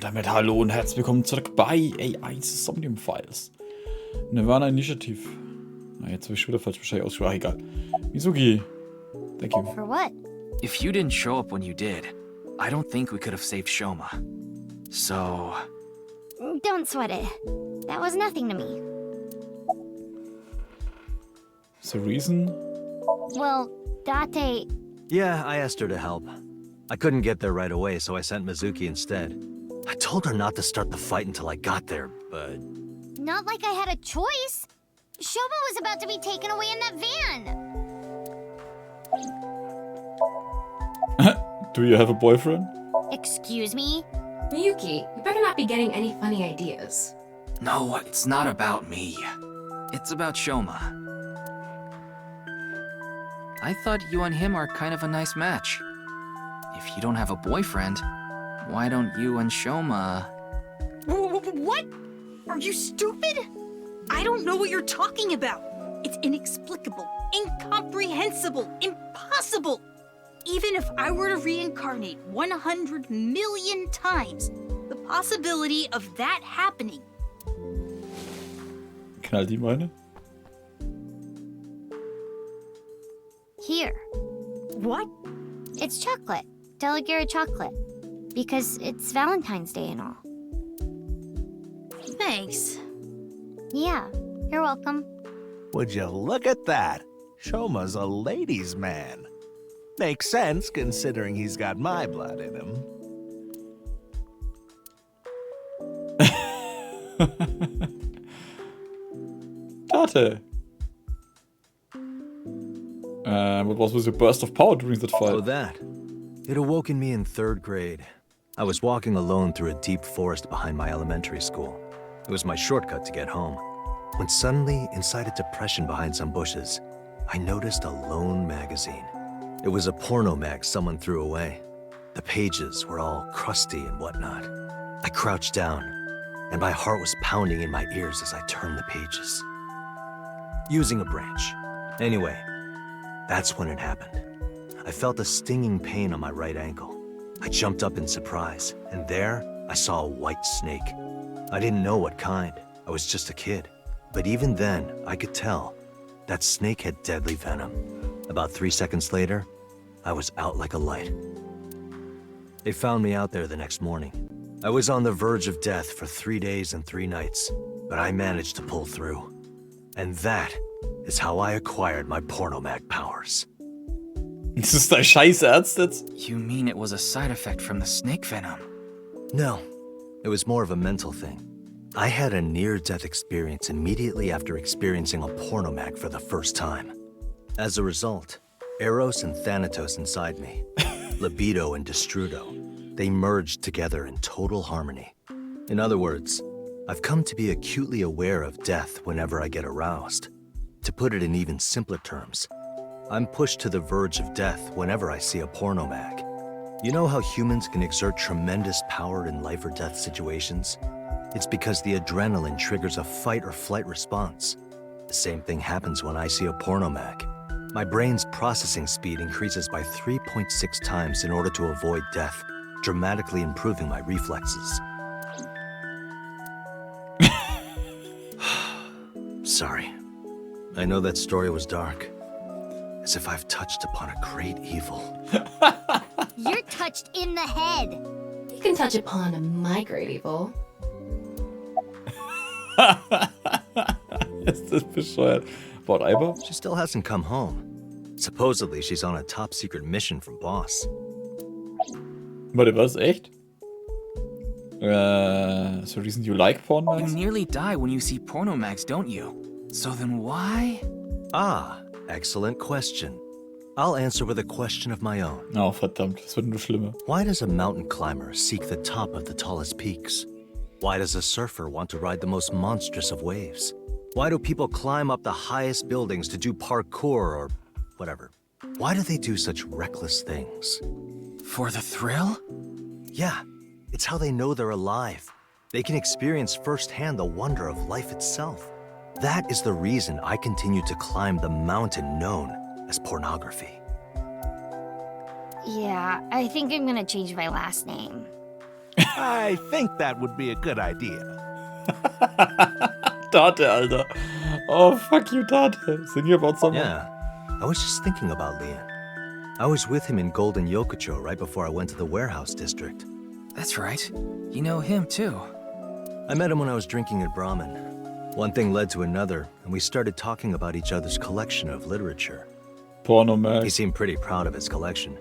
damit hallo und herzlich willkommen zurück bei A1 Somnium Files. Nirvana Initiative. Na, jetzt habe ich schon wieder falsch Bescheid ausgesprochen. Ach, egal. Mizuki. Thank you. For what? If you didn't show up when you did, I don't think we could have saved Shoma. So... Don't sweat it. That was nothing to me. The reason? Well, Date... Yeah, I asked her to help. I couldn't get there right away, so I sent Mizuki instead. I told her not to start the fight until I got there, but... Not like I had a choice. Shoma was about to be taken away in that van. Do you have a boyfriend? Excuse me? Miyuki, you better not be getting any funny ideas. No, it's not about me. It's about Shoma. I thought you and him are kind of a nice match. If you don't have a boyfriend, why don't you and Shoma... What? Are you stupid? I don't know what you're talking about. It's inexplicable, incomprehensible, impossible. Even if I were to reincarnate 100 million times, the possibility of that happening. Knallt die meine? Here. What? It's chocolate. Deligera chocolate. Because it's Valentine's Day and all. Thanks. Yeah, you're welcome. Would you look at that? Shoma's a ladies' man. Makes sense considering he's got my blood in him. Date. What was with your burst of power during that fight? Oh, that. It awoke in me in 3rd grade. I was walking alone through a deep forest behind my elementary school. It was my shortcut to get home. When suddenly, inside a depression behind some bushes, I noticed a lone magazine. It was a porno mag someone threw away. The pages were all crusty and whatnot. I crouched down, and my heart was pounding in my ears as I turned the pages. Using a branch. Anyway, that's when it happened. I felt a stinging pain on my right ankle. I jumped up in surprise, and there I saw a white snake. I didn't know what kind. I was just a kid. But even then, I could tell that snake had deadly venom. About 3 seconds later, I was out like a light. They found me out there the next morning. I was on the verge of death for 3 days and 3 nights, but I managed to pull through. And that is how I acquired my pornomag powers. Das ist dein Scheißernst jetzt? You mean it was a side effect from the snake venom? No, it was more of a mental thing. I had a near-death experience immediately after experiencing a pornomag for the first time. As a result, Eros and Thanatos inside me, Libido and Destrudo, they merged together in total harmony. In other words, I've come to be acutely aware of death whenever I get aroused. To put it in even simpler terms, I'm pushed to the verge of death whenever I see a pornomag. You know how humans can exert tremendous power in life or death situations? It's because the adrenaline triggers a fight or flight response. The same thing happens when I see a pornomag. My brain's processing speed increases by 3.6 times in order to avoid death, dramatically improving my reflexes. Sorry. I know that story was dark. As if I've touched upon a great evil. You're touched in the head. You can touch upon my great evil. Ist das bescheuert? Whatever. She still hasn't come home. Supposedly, she's on a top-secret mission from Boss. Warte, was? Echt? So reason you like porn You mags? nearly die when you see porno mags, don't you? So then why? Ah, excellent question. I'll answer with a question of my own. Oh, verdammt, das wird nur schlimmer. Why does a mountain climber seek the top of the tallest peaks? Why does a surfer want to ride the most monstrous of waves? Why do people climb up the highest buildings to do parkour or whatever? Why do they do such reckless things? For the thrill? Yeah, it's how they know they're alive. They can experience firsthand the wonder of life itself. That is the reason I continue to climb the mountain known as pornography. Yeah, I think I'm gonna change my last name. I think that would be a good idea. Date, Alter. Oh, fuck you, Date. Thinking about someone. Yeah, I was just thinking about Leon. I was with him in Golden Yokocho right before I went to the warehouse district. That's right. You know him too. I met him when I was drinking at Brahmin. One thing led to another, and we started talking about each other's collection of literature. Porno mag. He seemed pretty proud of his collection.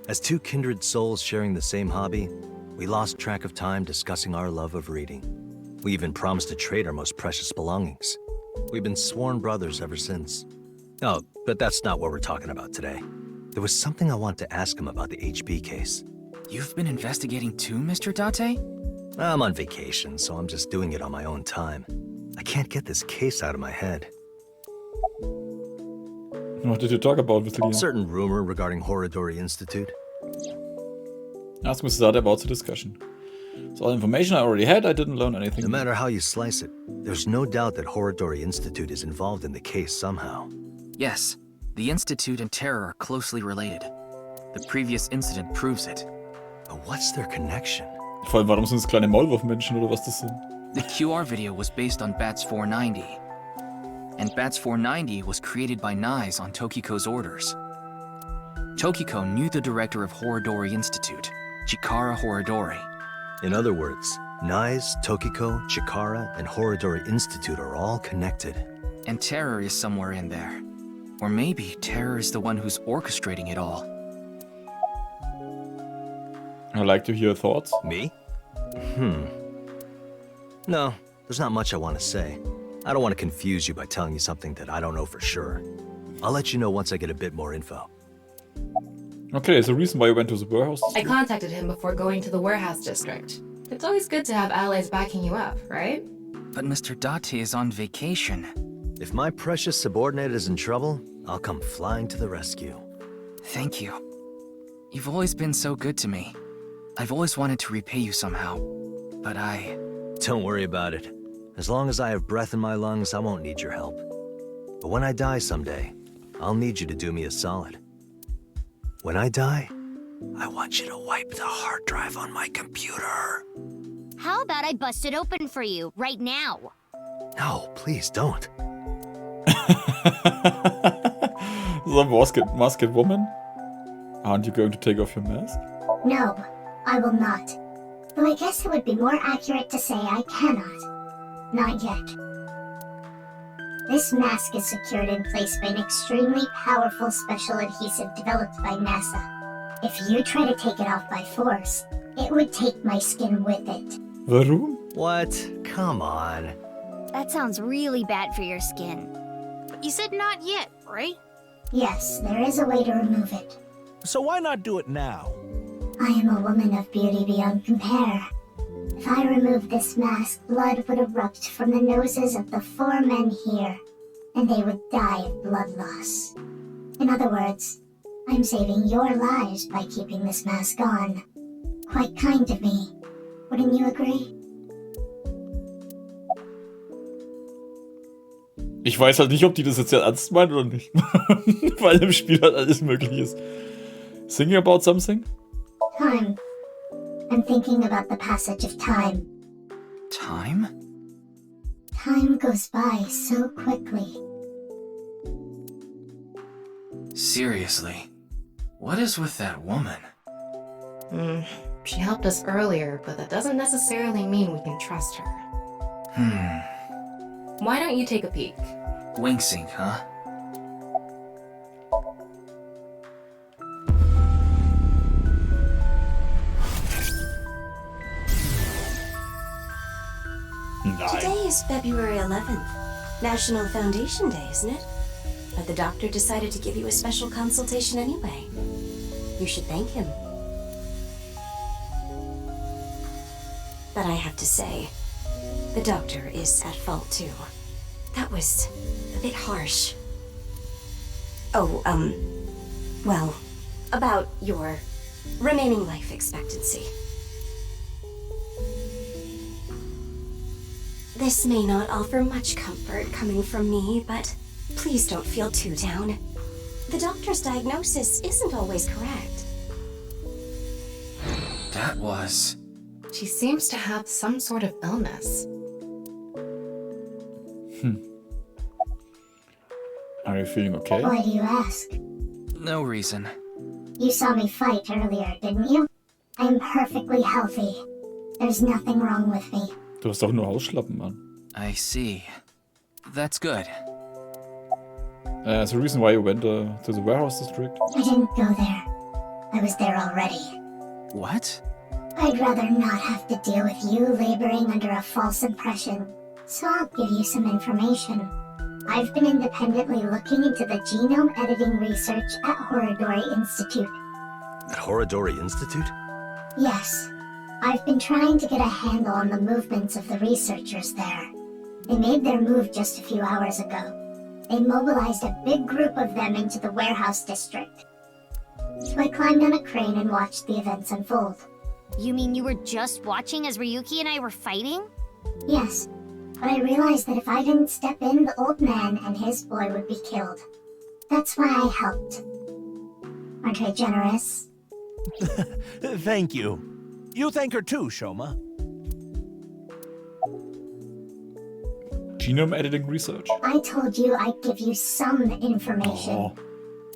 As two kindred souls sharing the same hobby, we lost track of time discussing our love of reading. We even promised to trade our most precious belongings. We've been sworn brothers ever since. Oh, but that's not what we're talking about today. There was something I want to ask him about the HB case. You've been investigating too, Mr. Date? I'm on vacation, so I'm just doing it on my own time. I can't get this case out of my head. What did you talk about with Leon? Certain rumor regarding Horodori Institute. Ask Mrs. Date about the discussion. It's all information I already had. I didn't learn anything. No matter how you slice it, there's no doubt that Horodori Institute is involved in the case somehow. Yes. The Institute and Terror are closely related. The previous incident proves it. But what's their connection? Vor allem, warum sind es kleine Maulwurfmenschen oder was das sind? The QR video was based on Bats 490. And Bats 490 was created by Nyes on Tokiko's orders. Tokiko knew the director of Horodori Institute, Chikara Horodori. In other words, Nyes, Tokiko, Chikara, and Horodori Institute are all connected. And Terror is somewhere in there. Or maybe Terror is the one who's orchestrating it all. I'd like to hear your thoughts. Me? No, there's not much I want to say. I don't want to confuse you by telling you something that I don't know for sure. I'll let you know once I get a bit more info. Okay, there's a reason why you went to the warehouse. I contacted him before going to the warehouse district. It's always good to have allies backing you up, right? But Mr. Date is on vacation. If my precious subordinate is in trouble, I'll come flying to the rescue. Thank you. You've always been so good to me. I've always wanted to repay you somehow. But Don't worry about it. As long as I have breath in my lungs, I won't need your help. But when I die someday, I'll need you to do me a solid. When I die, I want you to wipe the hard drive on my computer. How about I bust it open for you right now? No, please don't. The masked woman? Aren't you going to take off your mask? No, I will not. Though I guess it would be more accurate to say I cannot. Not yet. This mask is secured in place by an extremely powerful special adhesive developed by NASA. If you try to take it off by force, it would take my skin with it. Warum? What? Come on. That sounds really bad for your skin. But you said not yet, right? Yes, there is a way to remove it. So why not do it now? I am a woman of beauty beyond compare. If I remove this mask, blood would erupt from the noses of the 4 men here, and they would die of blood loss. In other words, I'm saving your lives by keeping this mask on. Quite kind of me. Wouldn't you agree? Ich weiß halt nicht, ob die das jetzt ernst meint oder nicht. Weil im Spiel halt alles möglich ist. Thinking about something? Time. I'm thinking about the passage of time. time? Time goes by so quickly. Seriously, what is with that woman? She helped us earlier, but that doesn't necessarily mean we can trust her. Why don't you take a peek? Wing Sync, huh? Today is February 11th, National Foundation Day, isn't it? But the doctor decided to give you a special consultation anyway. You should thank him. But I have to say, the doctor is at fault too. That was a bit harsh. Oh, well, about your remaining life expectancy. This may not offer much comfort coming from me, but please don't feel too down. The doctor's diagnosis isn't always correct. That was She seems to have some sort of illness. Are you feeling okay? Why do you ask? No reason. You saw me fight earlier, didn't you? I'm perfectly healthy. There's nothing wrong with me. Du hast doch nur Hausschlappen, Mann. I see. That's good. That's the reason why you went to the warehouse district? I didn't go there. I was there already. What? I'd rather not have to deal with you laboring under a false impression. So I'll give you some information. I've been independently looking into the genome editing research at Horodori Institute. At Horodori Institute? Yes. I've been trying to get a handle on the movements of the researchers there. They made their move just a few hours ago. They mobilized a big group of them into the warehouse district. So I climbed on a crane and watched the events unfold. You mean you were just watching as Ryuki and I were fighting? Yes, but I realized that if I didn't step in, the old man and his boy would be killed. That's why I helped. Aren't I generous? Thank you. You thank her too, Shoma. Genome editing research? I told you I'd give you some information. Oh,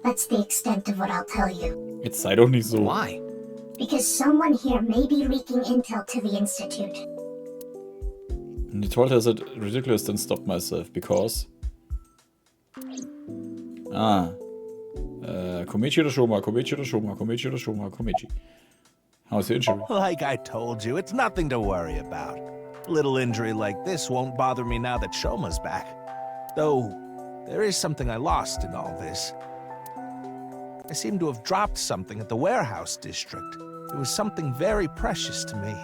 That's the extent of what I'll tell you. jetzt sei doch nicht so. Why? Because someone here may be leaking intel to the Institute. And you told her that ridiculous, then stop myself, because... Komichi oder Shoma, Komichi oder Shoma, Komichi oder Shoma, Komichi. How's your injury? Like I told you, it's nothing to worry about. A little injury like this won't bother me now that Shoma's back. Though, there is something I lost in all this. I seem to have dropped something at the warehouse district. It was something very precious to me.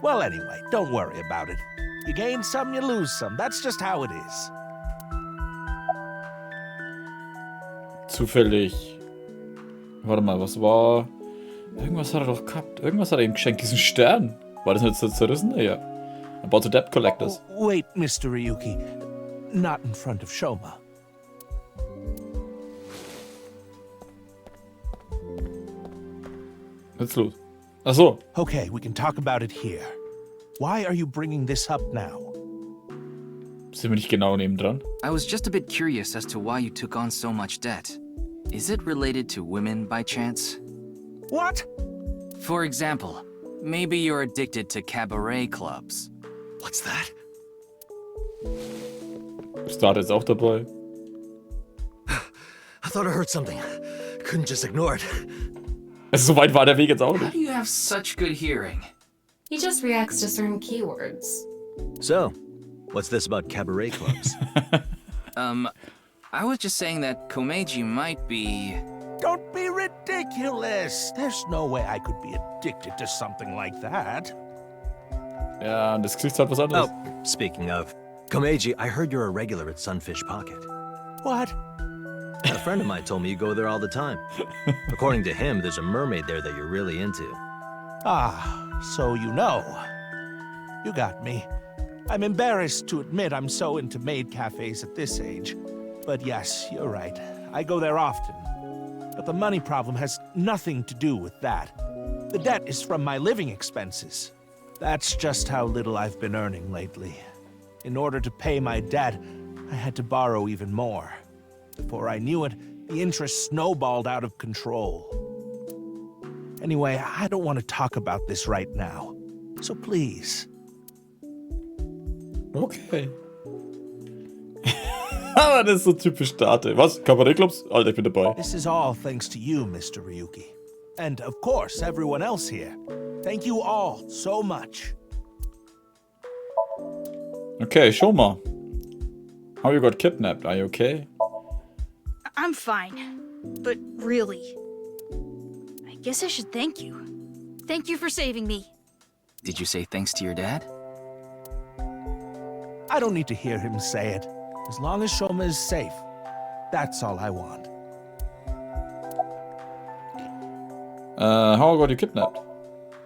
Well, anyway, don't worry about it. You gain some, you lose some. That's just how it is. Zufällig. Warte mal, was war... Irgendwas hat er doch gehabt. Irgendwas hat er ihm geschenkt. Diesen Stern. War das nicht so zerrissen? Ja. About the debt collectors. Wait, Mr. Ryuki. Not in front of Shoma. Jetzt los. Ach so. Okay, we can talk about it here. Why are you bringing this up now? Sind wir nicht genau nebendran? I was just a bit curious as to why you took on so much debt. Is it related to women by chance? What? For example, maybe you're addicted to cabaret clubs. What's that? Start ist auch dabei. I thought I heard something. Couldn't just ignore it. Also, so weit war der Weg jetzt auch How nicht. do you have such good hearing? He just reacts to certain keywords. So, what's this about cabaret clubs? I was just saying that Komeiji might be... Don't be ridiculous. There's no way I could be addicted to something like that. Ja, und das Gesicht hat was anderes. Oh, speaking of, Komeiji, I heard you're a regular at Sunfish Pocket. What? A friend of mine told me you go there all the time. According to him, there's a mermaid there that you're really into. Ah, so you know. You got me. I'm embarrassed to admit I'm so into maid cafes at this age. But yes, you're right. I go there often. But the money problem has nothing to do with that. The debt is from my living expenses. That's just how little I've been earning lately. In order to pay my debt, I had to borrow even more. Before I knew it, the interest snowballed out of control. Anyway, I don't want to talk about this right now. So please. Okay. Aber das ist so typisch Date. Was? Kabarettclubs? Alter, ich bin dabei. This is all thanks to you, Mr. Ryuki. And of course, everyone else here. Thank you all so much. Okay, Shoma. How you got kidnapped? Are you okay? I'm fine. But really, I guess I should thank you. Thank you for saving me. Did you say thanks to your dad? I don't need to hear him say it. As long as Shoma is safe, that's all I want. How got you kidnapped?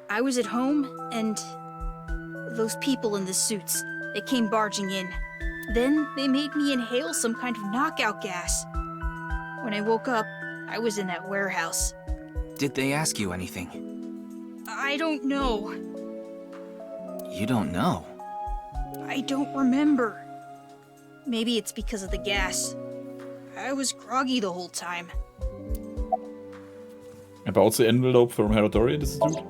I was at home, and those people in the suits, they came barging in. Then they made me inhale some kind of knockout gas. When I woke up, I was in that warehouse. Did they ask you anything? I don't know. You don't know. I don't remember. Maybe it's because of the gas. I was groggy the whole time. About the envelope from Herodori Institute?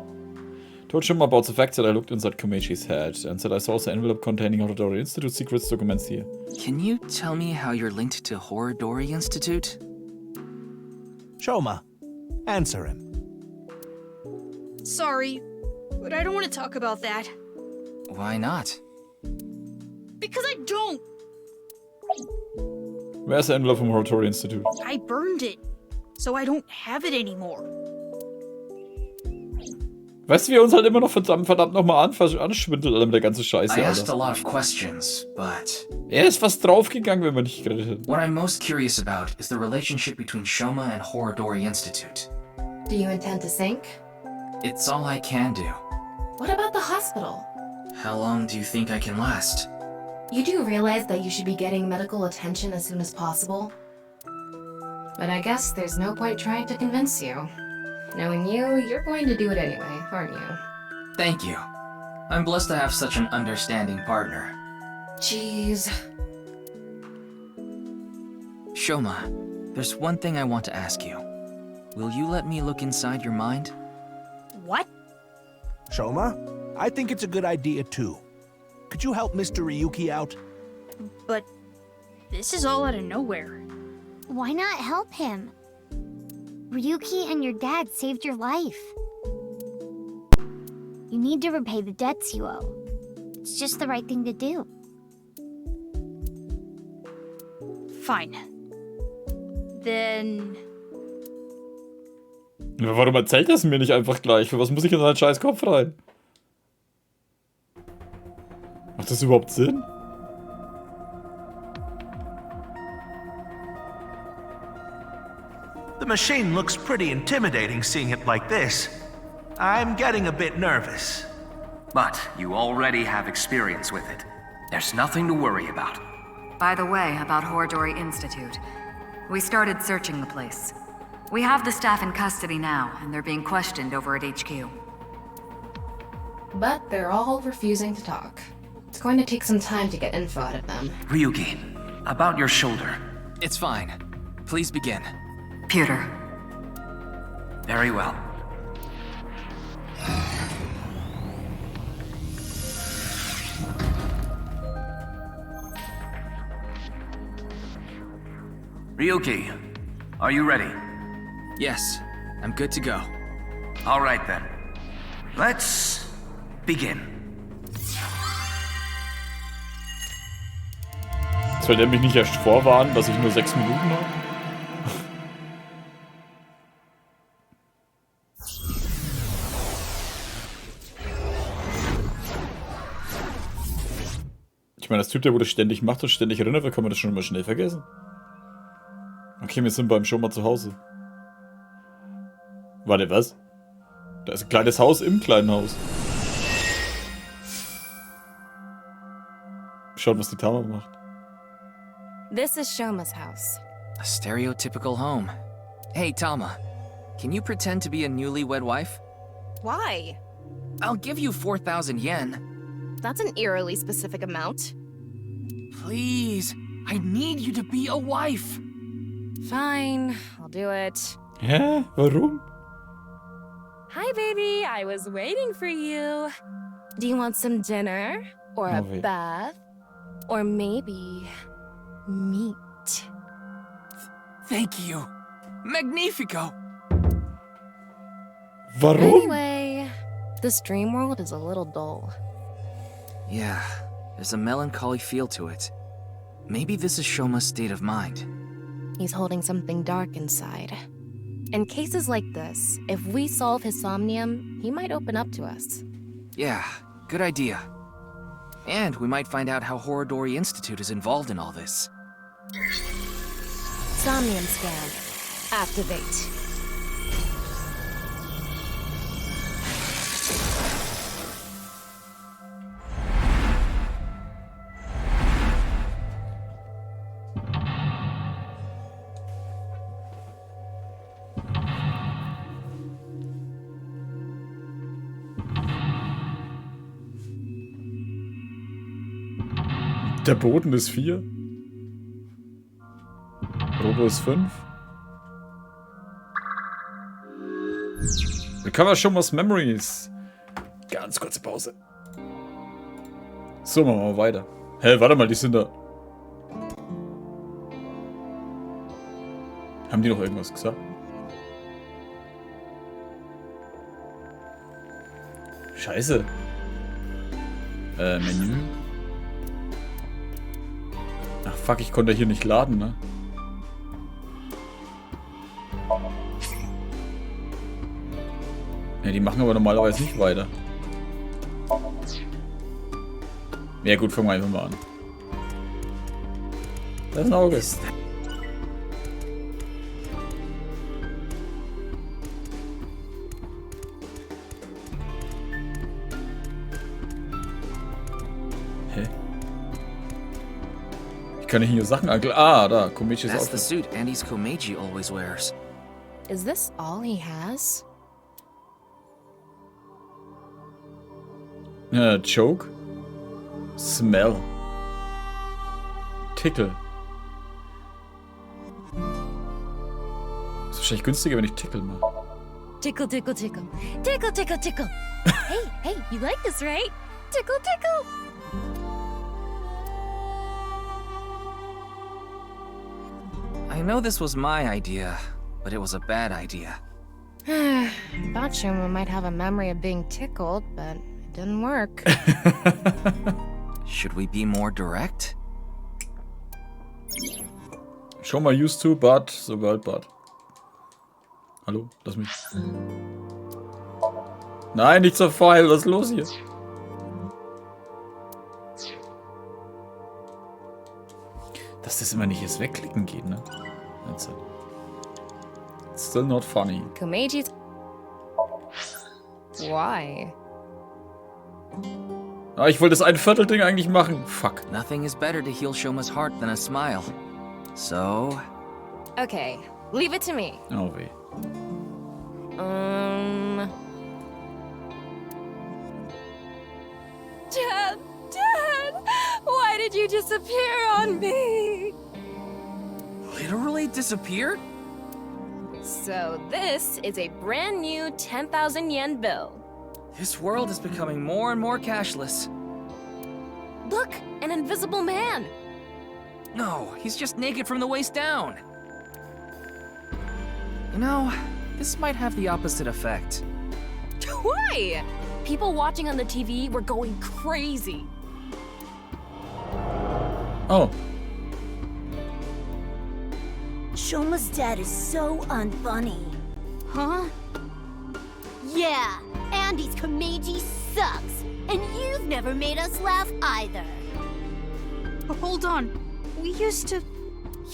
Told Shoma about the fact that I looked inside Komechi's head and that I saw the envelope containing Herodori Institute secrets documents here. Can you tell me how you're linked to Horodori Institute? Shoma, answer him. Sorry, but I don't want to talk about that. Why not? Because I don't! Where's the envelope from Herodori Institute? I burned it, so I don't have it anymore. Weißt du, wie er uns halt immer noch verdammt nochmal anschwindelt, Alter, mit der ganzen Scheiße, I asked a Alter. lot of questions, but Er ist fast draufgegangen, wenn wir nicht geredet hätten. what I'm most curious about is the relationship between Shoma and Horodori Institute. Do you intend to sink? It's all I can do. What about the hospital? How long do you think I can last? You do realize that you should be getting medical attention as soon as possible? But I guess there's no point trying to convince you. Knowing you, you're going to do it anyway, aren't you? Thank you. I'm blessed to have such an understanding partner. Jeez. Shoma, there's one thing I want to ask you. Will you let me look inside your mind? What? Shoma, I think it's a good idea too. Could you help Mr. Ryuki out? But this is all out of nowhere. Why not help him? Ryuki and your dad saved your life. You need to repay the debts you owe. It's just the right thing to do. Fine. Then... Ja, warum erzählt er es mir nicht einfach gleich? Für was muss ich in seinen scheiß Kopf rein? Macht das überhaupt Sinn? The machine looks pretty intimidating seeing it like this. I'm getting a bit nervous. But you already have experience with it. There's nothing to worry about. By the way, about Horodori Institute. We started searching the place. We have the staff in custody now, and they're being questioned over at HQ. But they're all refusing to talk. It's going to take some time to get info out of them. Ryuki, about your shoulder. It's fine. Please begin. Pewter. Very well. Ryuki, are you ready? Yes, I'm good to go. All right then. Let's begin. Soll der mich nicht erst vorwarnen, dass ich nur 6 Minuten habe? Ich meine, das Typ, der wo das ständig macht und ständig erinnert, kann man das schon immer schnell vergessen. Okay, wir sind beim Shoma zu Hause. Warte, was? Da ist ein kleines Haus im kleinen Haus. Schaut, was die Tama macht. This is Shoma's house. A stereotypical home. Hey, Tama. Can you pretend to be a newlywed wife? Why? I'll give you 4,000 yen. That's an eerily specific amount. Please, I need you to be a wife. Fine, I'll do it. Hä? Warum? Hi, baby. I was waiting for you. Do you want some dinner? Or a wait. bath? Or maybe meat? Thank you. Magnifico. Warum? Anyway, this dream world is a little dull. Yeah, there's a melancholy feel to it. Maybe this is Shoma's state of mind. He's holding something dark inside. In cases like this, if we solve his somnium, he might open up to us. Yeah, good idea. And we might find out how Horodori Institute is involved in all this. Somnium scan. Activate. Der Boden ist 4. Robo ist 5. Recover Shomas Memories. Ganz kurze Pause. So, machen wir mal weiter. Hä, warte mal, die sind da. Haben die noch irgendwas gesagt? Scheiße. Menü. Ach fuck, ich konnte hier nicht laden, ne? Ja, die machen aber normalerweise nicht weiter. Ja gut, fangen wir einfach mal an. Das ist ein Auge. Hä? Ich kann hier Sachen angeln. Ah, da, Komeijis That's the Outfit. suit Andy's Komeiji always wears. Is this all he has? Joke. Smell. Tickle. Ist wahrscheinlich günstiger, wenn ich Tickle mache. Tickle, tickle, tickle. Tickle, tickle, tickle. Hey, you like this, right? Tickle, tickle. I know this was my idea, but it was a bad idea. Thought Shoma might have a memory of being tickled, but it didn't work. Should we be more direct? Schon mal used to, but the world but. Hallo, lass mich. Nein, nicht zur Pfeil, was ist los hier? Dass das immer nicht erst wegklicken geht, ne? That's it. It's still not funny. Komeiji's... Why? Ah, ich wollte das 1/4-Ding eigentlich machen. Fuck. Nothing is better to heal Shoma's heart than a smile. So... Okay, leave it to me. Oh weh. Dad, why did you disappear on me? Literally disappeared? So this is a brand new 10,000 yen bill. This world is becoming more and more cashless. Look, an invisible man. No, he's just naked from the waist down. You know, this might have the opposite effect. Why? People watching on the TV were going crazy. Oh. Shoma's dad is so unfunny. Huh? Yeah, Andy's Komeiji sucks. And you've never made us laugh either. Hold on. We used to...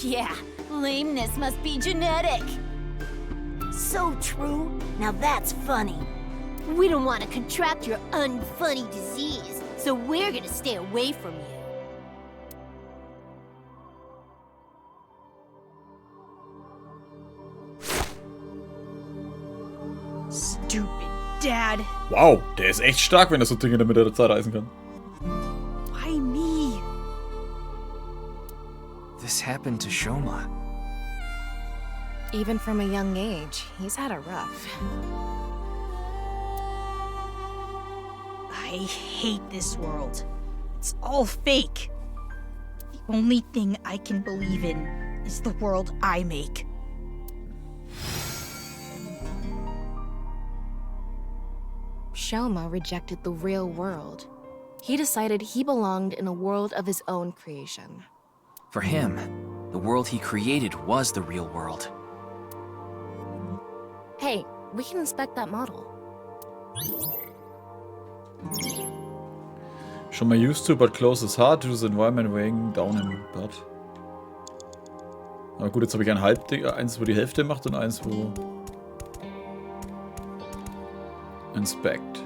Yeah, lameness must be genetic. So true. Now that's funny. We don't want to contract your unfunny disease, so we're gonna stay away from you. Stupid dad. Wow, der ist echt stark, wenn er so Dinge in der Mitte der Zeit reisen kann. Why me? This happened to Shoma. Even from a young age, he's had it rough. I hate this world. It's all fake. The only thing I can believe in is the world I make. Shoma rejected the real world. He decided he belonged in a world of his own creation. For him, the world he created was the real world. Hey, we can inspect that model. Schon mal used to, but close is hard to the environment weighing down in but. Aber gut, jetzt habe ich ein Halbding, eins, wo die Hälfte macht und eins, wo... Inspect.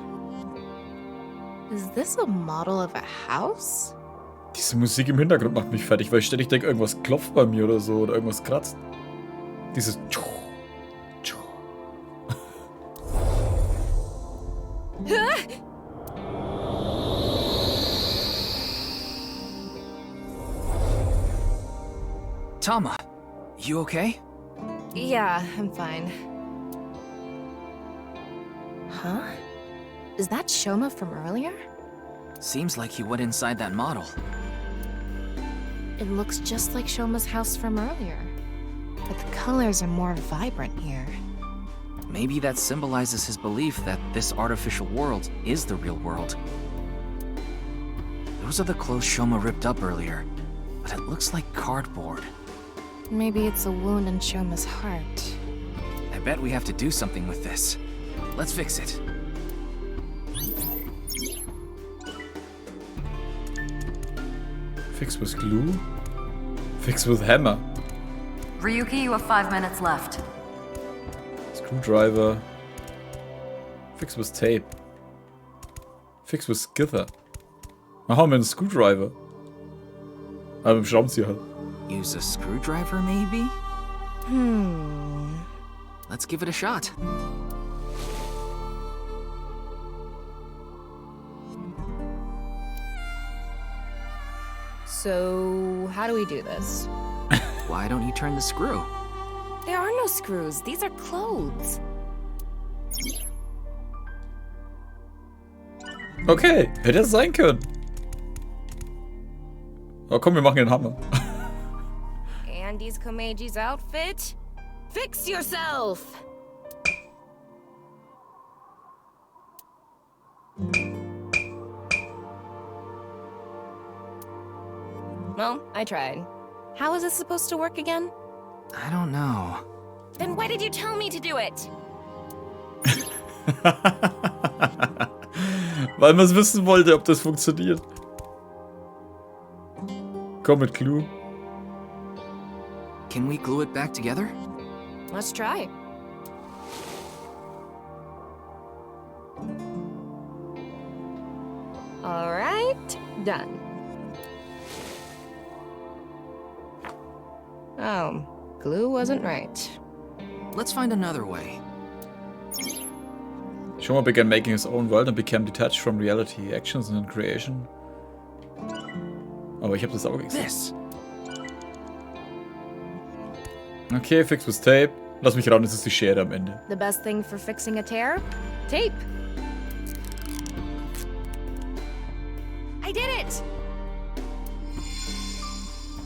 Is this a model of a house? Diese Musik im Hintergrund macht mich fertig, weil ich ständig denke, irgendwas klopft bei mir oder so, oder irgendwas kratzt. Dieses... Tama, you okay? Yeah, I'm fine. Huh? Is that Shoma from earlier? Seems like he went inside that model. It looks just like Shoma's house from earlier. But the colors are more vibrant here. Maybe that symbolizes his belief that this artificial world is the real world. Those are the clothes Shoma ripped up earlier, but it looks like cardboard. Maybe it's a wound in Shoma's heart. I bet we have to do something with this. Let's fix it. Fix with glue? Fix with hammer. Ryuki, you have 5 minutes left. Screwdriver. Fix with tape. Fix with skither. Machen wir einen Screwdriver. Aber mit dem Schraubenzieher halt. Use a screwdriver, maybe? Let's give it a shot. So, how do we do this? Why don't you turn the screw? There are no screws. These are clothes. Okay, hätte es sein können. Oh komm, wir machen den Hammer. Andy's Komeji's outfit? Fix yourself! Well, I tried. How is this supposed to work again? I don't know. Then why did you tell me to do it? Weil man es wissen wollte, ob das funktioniert. Komm mit Glue. Can we glue it back together? Let's try. All right, done. Oh, glue wasn't right. Let's find another way. Shoma began making his own world and became detached from reality, actions and creation. Aber ich habe das auch gesagt. This. Okay, fix with tape. Lass mich raten, das ist die Schere am Ende. The best thing for fixing a tear? Tape. I did it!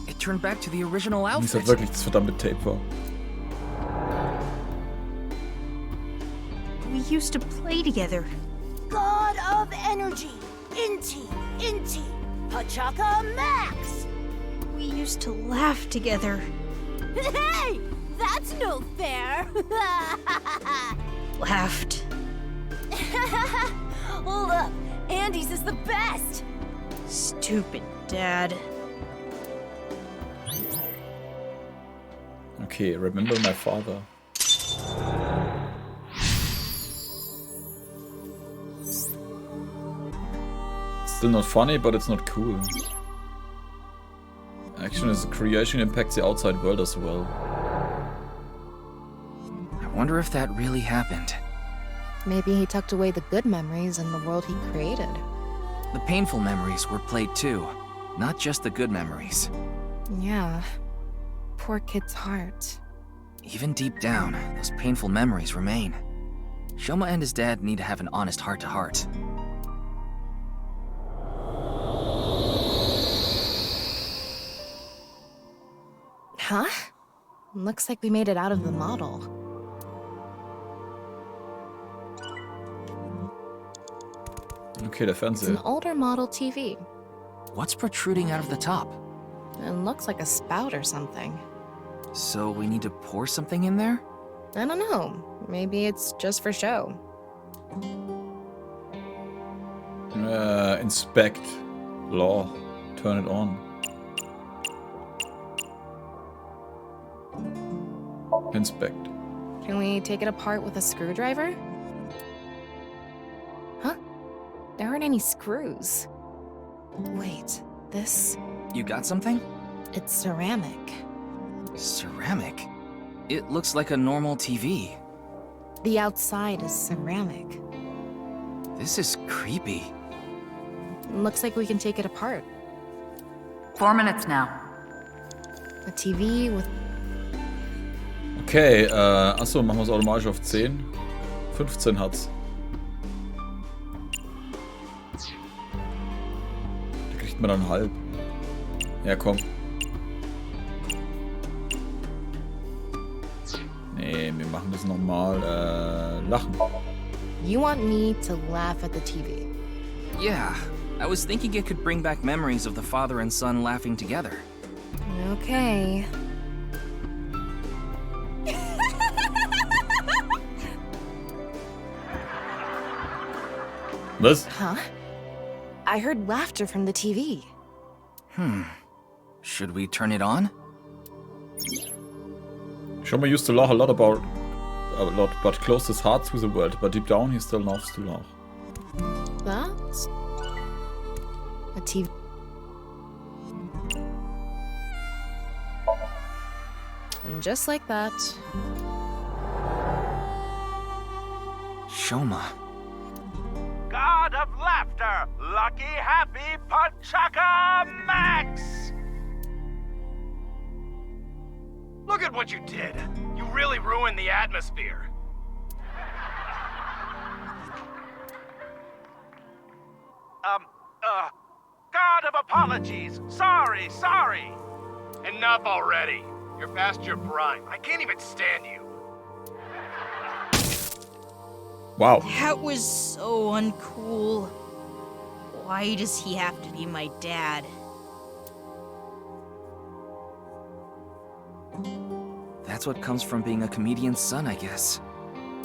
It turned back to the original Wie es outfit. halt wirklich das verdammte Tape war. We used to play together. God of energy, Inti, Pachaka Max! We used to laugh together. Hey! That's no fair! Laughed. Hold up! Andy's is the best! Stupid dad. Okay, remember my father. Still not funny, but it's not cool. Action as a creation impacts the outside world as well. I wonder if that really happened. Maybe he tucked away the good memories in the world he created. The painful memories were played too, not just the good memories. Yeah. Poor kid's heart. Even deep down, those painful memories remain. Shoma and his dad need to have an honest heart-to-heart. Huh? Looks like we made it out of the model. Okay, der It's an Fernseher. older model TV. What's protruding out of the top? It looks like a spout or something. So we need to pour something in there? I don't know. Maybe it's just for show. Inspect. Law. Turn it on. Inspect. Can we take it apart with a screwdriver? Huh? There aren't any screws. Wait, this... You got something? It's ceramic. Ceramic? It looks like a normal TV. The outside is ceramic. This is creepy. Looks like we can take it apart. 4 minutes now. A TV with... Okay, achso, machen wir es automatisch auf 10. 15 hat's. Da kriegt man dann halb. Ja, komm. Nee, wir machen das nochmal. Lachen. You want me to laugh at the TV? Yeah, I was thinking it could bring back memories of the father and son laughing together. Okay. Was? Huh? I heard laughter from the TV. Should we turn it on? Shoma used to laugh a lot, but closed his heart to the world. But deep down, he still loves to laugh. That's a TV. And just like that, Shoma. God of laughter, lucky, happy Pachaka Max! Look at what you did. You really ruined the atmosphere. God of apologies. Sorry. Enough already. You're past your prime. I can't even stand you. Wow. That was so uncool. Why does he have to be my dad? That's what comes from being a comedian's son, I guess.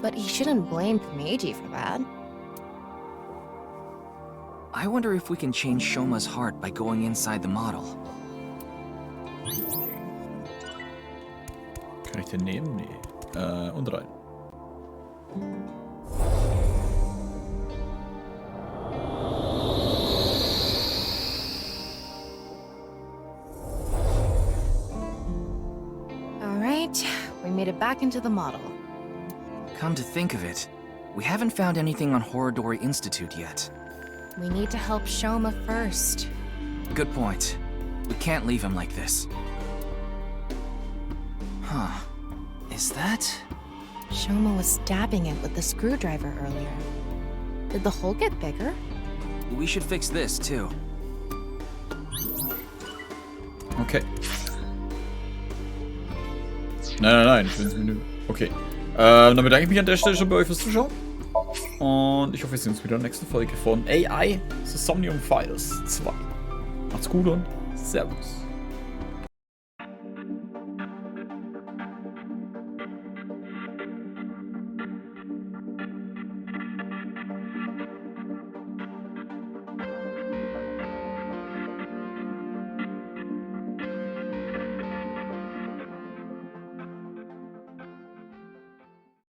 but he shouldn't blame Meiji for that. I wonder if we can change Shoma's heart by going inside the model. Kann ich den nehmen? Nee. Und rein. Alright, we made it back into the model. Come to think of it, we haven't found anything on Horodori Institute yet. We need to help Shoma first. Good point. We can't leave him like this. Huh. Is that... Shoma was stabbing it with the screwdriver earlier. Did the hole get bigger? We should fix this, too. Okay. Nein, ich will ins Menü. Okay. Dann bedanke ich mich an der Stelle schon bei euch fürs Zuschauen. Und ich hoffe, wir sehen uns wieder in der nächsten Folge von AI The Somnium Files 2. Macht's gut und Servus.